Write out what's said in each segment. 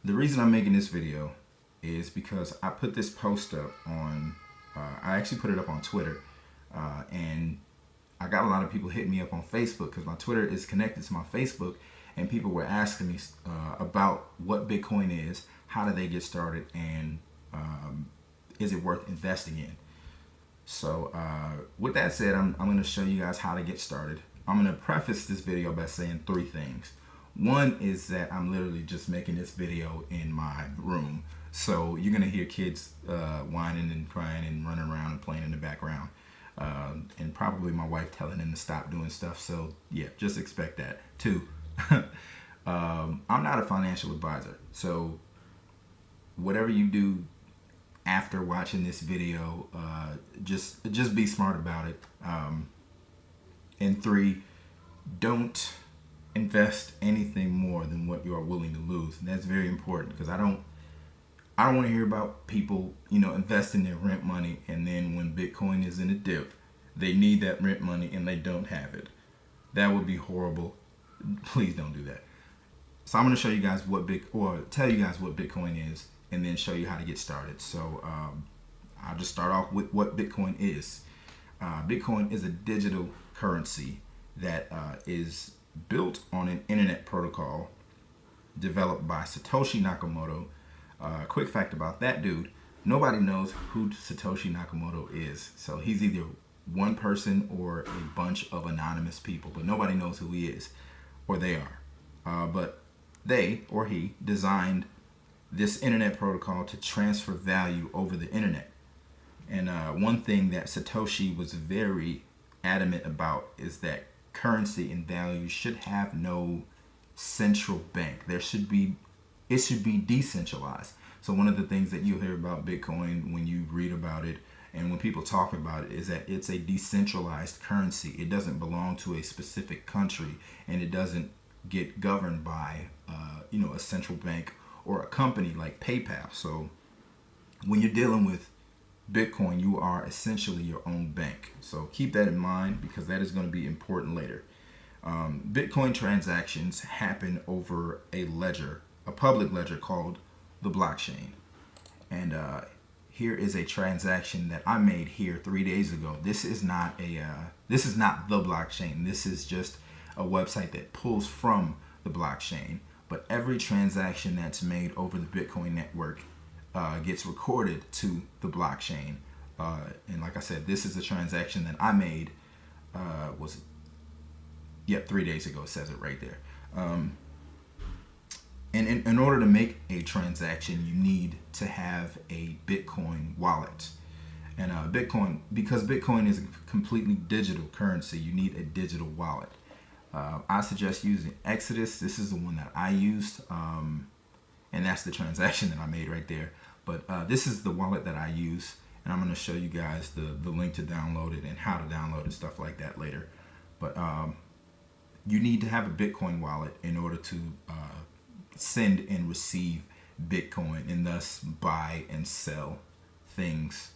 The reason I'm making this video is because I put this post up on, I actually put it up on Twitter, and I got a lot of people hitting me up on Facebook because my Twitter is connected to my Facebook, and people were asking me about what Bitcoin is, how do they get started, and is it worth investing in? So with that said, I'm going to show you guys how to get started. I'm going to preface this video by saying three things. One is that I'm literally just making this video in my room. So you're going to hear kids whining and crying and running around and playing in the background. And probably my wife telling them to stop doing stuff. So yeah, just expect that. Two, I'm not a financial advisor. So whatever you do after watching this video, just be smart about it. And three, don't invest anything more than what you are willing to lose. And that's very important because I don't want to hear about people, investing their rent money, and then when Bitcoin is in a dip, they need that rent money and they don't have it. That would be horrible. Please don't do that. So I'm going to show you guys tell you guys what Bitcoin is, and then show you how to get started. So I'll just start off with what Bitcoin is. Bitcoin is a digital currency that is built on an internet protocol developed by Satoshi Nakamoto. Quick fact about that dude, nobody knows who Satoshi Nakamoto is. So he's either one person or a bunch of anonymous people, but nobody knows who he is, or they are. But they, or he, designed this internet protocol to transfer value over the internet. And one thing that Satoshi was very adamant about is that currency and value should have no central bank. It should be decentralized. So one of the things that you'll hear about Bitcoin when you read about it and when people talk about it is that it's a decentralized currency. It doesn't belong to a specific country, and it doesn't get governed by a central bank or a company like PayPal. So when you're dealing with Bitcoin, you are essentially your own bank. So keep that in mind because that is going to be important later. Bitcoin transactions happen over a public ledger called the blockchain. And here is a transaction that I made here 3 days ago. This is not the blockchain. This is just a website that pulls from the blockchain. But every transaction that's made over the Bitcoin network gets recorded to the blockchain. And like I said, this is a transaction that I made 3 days ago. It says it right there. And in order to make a transaction, you need to have a Bitcoin wallet. And because Bitcoin is a completely digital currency, you need a digital wallet. I suggest using Exodus. This is the one that I used, and that's the transaction that I made right there. But this is the wallet that I use, and I'm going to show you guys the link to download it and how to download it and stuff like that later. But you need to have a Bitcoin wallet in order to send and receive Bitcoin, and thus buy and sell things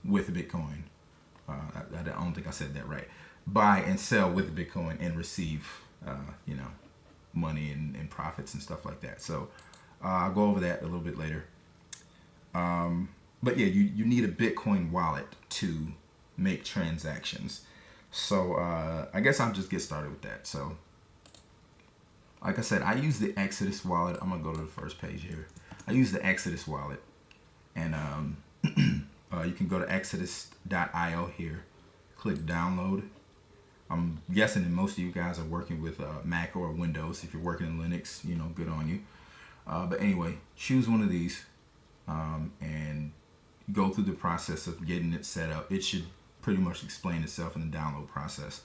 with Bitcoin. I don't think I said that right. Buy and sell with Bitcoin and receive, money and profits and stuff like that. So I'll go over that a little bit later. But yeah, you need a Bitcoin wallet to make transactions. So I guess I'll just get started with that. So like I said, I use the Exodus wallet. I'm gonna go to the first page here. I use the Exodus wallet, and you can go to exodus.io here, click download. I'm guessing that most of you guys are working with Mac or Windows. If you're working in Linux, good on you. But anyway, choose one of these and go through the process of getting it set up. It should pretty much explain itself in the download process.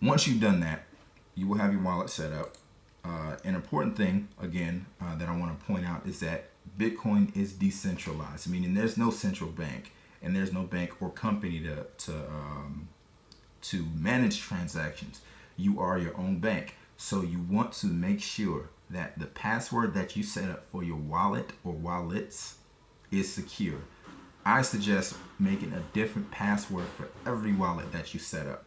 Once you've done that, you will have your wallet set up. An important thing, again, that I want to point out is that Bitcoin is decentralized, meaning there's no central bank and there's no bank or company to manage transactions. You are your own bank. So you want to make sure that the password that you set up for your wallet or wallets is secure. I suggest making a different password for every wallet that you set up,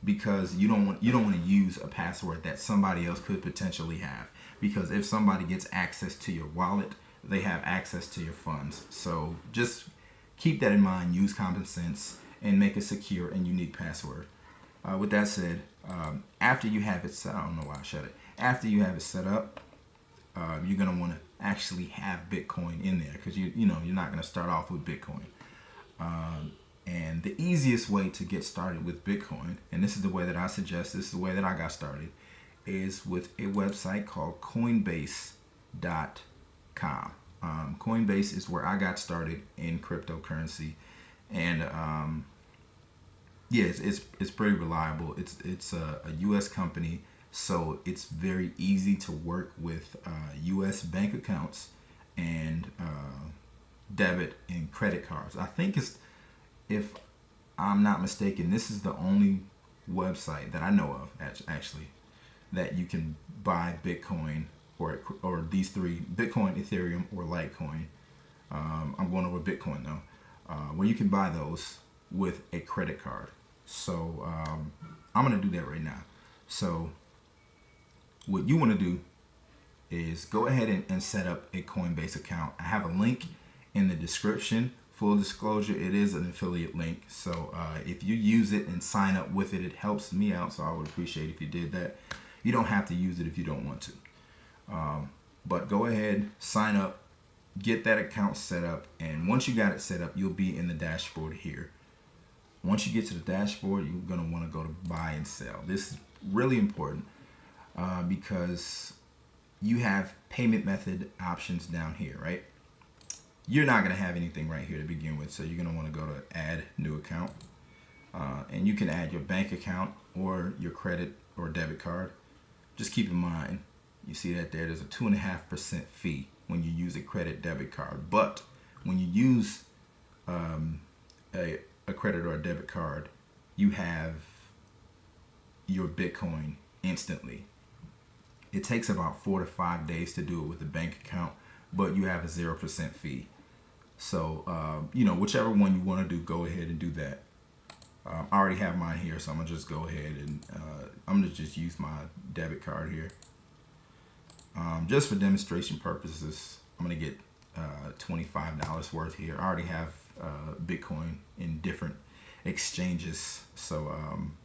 because you don't want to use a password that somebody else could potentially have. because if somebody gets access to your wallet, they have access to your funds. So just keep that in mind. Use common sense and make a secure and unique password. With that said, after you have it set, I don't know why I shut it. After you have it set up, you're gonna want to actually have Bitcoin in there, because you're not gonna start off with Bitcoin. And the easiest way to get started with Bitcoin, and this is the way that I suggest, this is the way that I got started, is with a website called Coinbase.com. Coinbase is where I got started in cryptocurrency, and yes, it's pretty reliable. It's a U.S. company, so it's very easy to work with U.S. bank accounts and debit and credit cards. I think if I'm not mistaken, this is the only website that I know of actually that you can buy Bitcoin or these three: Bitcoin, Ethereum, or Litecoin. I'm going over Bitcoin though, where you can buy those with a credit card. So I'm gonna do that right now. So what you want to do is go ahead and set up a Coinbase account. I have a link in the description. Full disclosure, it is an affiliate link. So if you use it and sign up with it, it helps me out. So I would appreciate if you did that. You don't have to use it if you don't want to. But go ahead, sign up, get that account set up. And once you got it set up, you'll be in the dashboard here. Once you get to the dashboard, you're going to want to go to buy and sell. This is really important because you have payment method options down here, right? You're not going to have anything right here to begin with, so you're going to want to go to add new account, and you can add your bank account or your credit or debit card. Just keep in mind, you see that there's a 2.5% fee when you use a credit debit card, but when you use a credit or a debit card, you have your Bitcoin instantly. It takes about 4 to 5 days to do it with a bank account, but you have a 0% fee. So, whichever one you want to do, go ahead and do that. I already have mine here, so I'm going to just go ahead and I'm going to just use my debit card here. Just for demonstration purposes, I'm going to get $25 worth here. I already have Bitcoin in different exchanges, so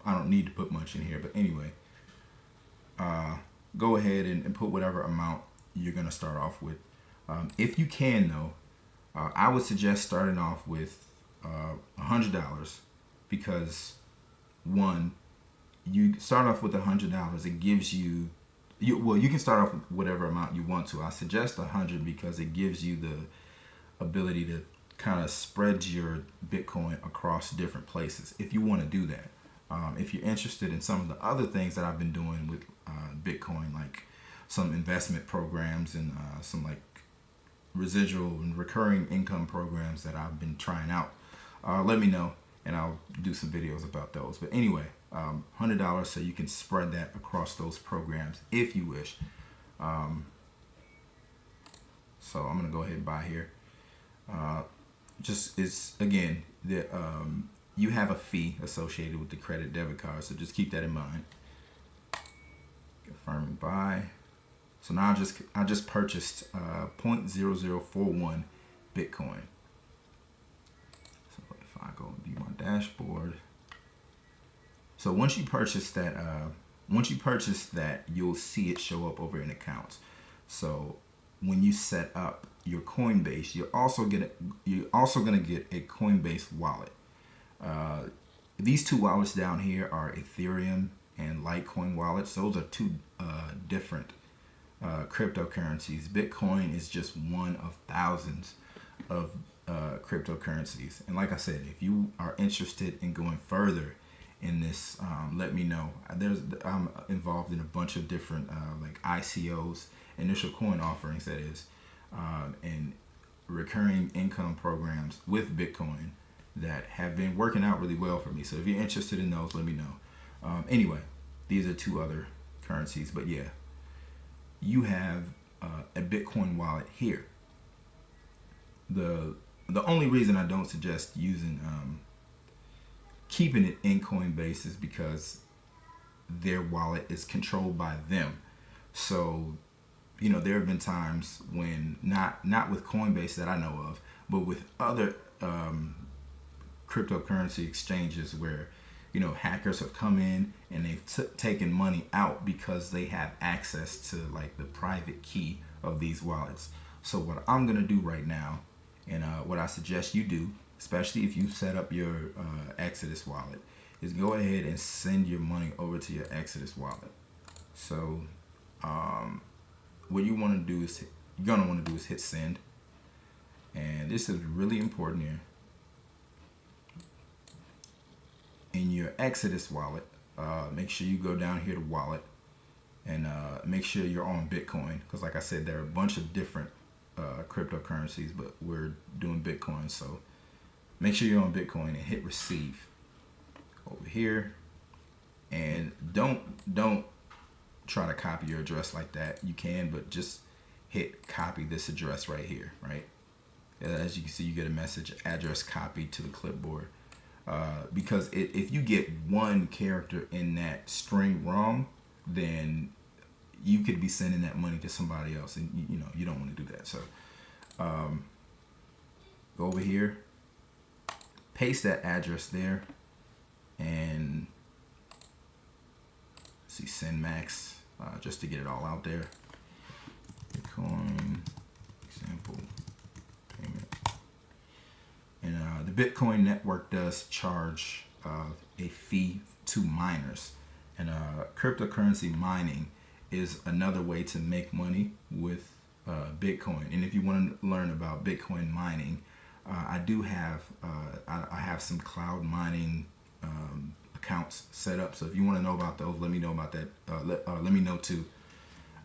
I don't need to put much in here. But anyway, go ahead and put whatever amount you're going to start off with. If you can, though, I would suggest starting off with $100, because one, you start off with $100. It gives you can start off with whatever amount you want to. I suggest 100 because it gives you the ability to kind of spread your Bitcoin across different places if you want to do that. If you're interested in some of the other things that I've been doing with Bitcoin, like some investment programs and some like residual and recurring income programs that I've been trying out, let me know and I'll do some videos about those. But anyway, $100 so you can spread that across those programs if you wish. So I'm gonna go ahead and buy here. You have a fee associated with the credit debit card, so just keep that in mind. Confirm and buy. So now I just purchased 0.0041 Bitcoin. So if I go and view my dashboard, so once you purchase that, you'll see it show up over in accounts. So when you set up your Coinbase, you're also gonna get a Coinbase wallet. These two wallets down here are Ethereum and Litecoin wallets. Those are two different cryptocurrencies. Bitcoin is just one of thousands of cryptocurrencies. And like I said, if you are interested in going further in this, let me know. I'm involved in a bunch of different like ICOs, initial coin offerings, that is, and recurring income programs with Bitcoin that have been working out really well for me. So if you're interested in those, let me know. Anyway, these are two other currencies, but yeah, you have a Bitcoin wallet here. The only reason I don't suggest using keeping it in Coinbase is because their wallet is controlled by them. So there have been times when not with Coinbase that I know of, but with other cryptocurrency exchanges where hackers have come in and they've taken money out because they have access to like the private key of these wallets. So what I'm gonna do right now, and what I suggest you do, especially if you set up your Exodus wallet, is go ahead and send your money over to your Exodus wallet. So what you're gonna do is hit send, and this is really important here. In your Exodus wallet, make sure you go down here to wallet, and make sure you're on Bitcoin, because like I said, there are a bunch of different cryptocurrencies, but we're doing Bitcoin. So make sure you're on Bitcoin and hit receive over here, and don't try to copy your address like that. You can, but just hit copy this address right here, right? As you can see, you get a message, address copied to the clipboard. Because if you get one character in that string wrong, then you could be sending that money to somebody else, and you don't want to do that. So go over here, paste that address there, and see send max, just to get it all out there. Bitcoin example payment. And the Bitcoin network does charge a fee to miners, and cryptocurrency mining is another way to make money with Bitcoin. And if you want to learn about Bitcoin mining, I have some cloud mining accounts set up. So if you want to know about those, let me know about that. Let me know too.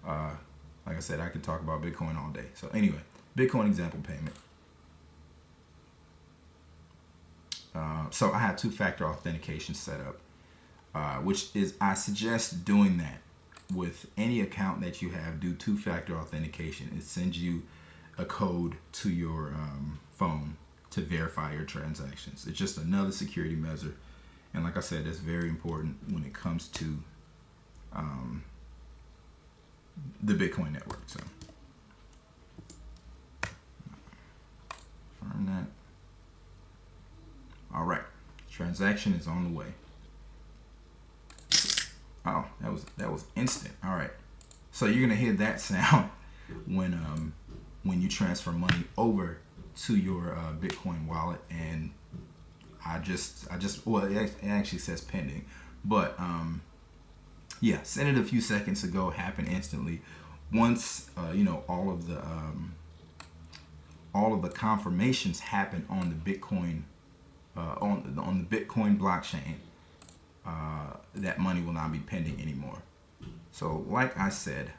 Like I said, I could talk about Bitcoin all day. So anyway, Bitcoin example payment. So I have two-factor authentication set up, which is, I suggest doing that with any account that you have. Do two-factor authentication. It sends you a code to your phone to verify your transactions. It's just another security measure, and like I said, that's very important when it comes to the Bitcoin network. So confirm that. All right, transaction is on the way. Oh, that was instant. All right, so you're gonna hear that sound when you transfer money over to your Bitcoin wallet, and well, it actually says pending, but yeah, sent it a few seconds ago, happened instantly. Once all of the confirmations happen on the Bitcoin on the Bitcoin blockchain, that money will not be pending anymore. So like I said,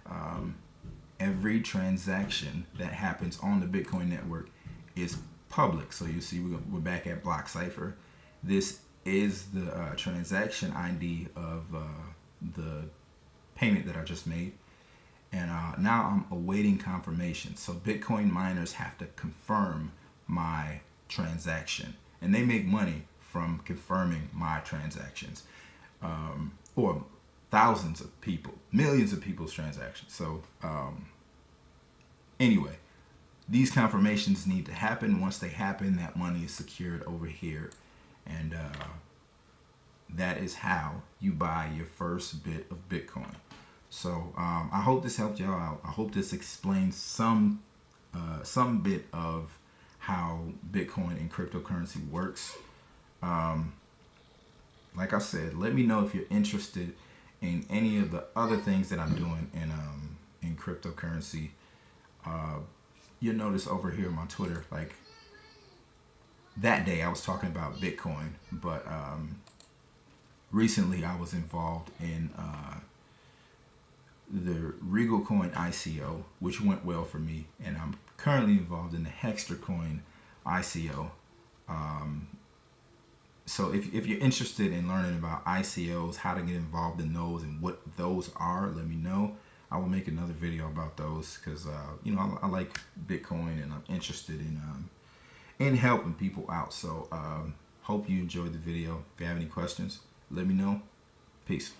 every transaction that happens on the Bitcoin network is public. So you see we're back at Block Cipher. This is the transaction ID of the payment that I just made, and now I'm awaiting confirmation. So Bitcoin miners have to confirm my transaction, and they make money from confirming my transactions, or thousands of people, millions of people's transactions. So anyway, these confirmations need to happen. Once they happen, that money is secured over here, and that is how you buy your first bit of Bitcoin. So I hope this helped y'all out. I hope this explains some bit of how Bitcoin and cryptocurrency works. Like I said, let me know if you're interested in any of the other things that I'm doing in cryptocurrency. You'll notice over here on my Twitter, like that day I was talking about Bitcoin, but recently I was involved in the Regal Coin ICO, which went well for me, and I'm currently involved in the Hexter Coin ICO. So if you're interested in learning about ICOs, how to get involved in those and what those are, let me know. I will make another video about those, because I like Bitcoin, and I'm interested in helping people out. So hope you enjoyed the video. If you have any questions, let me know. Peace.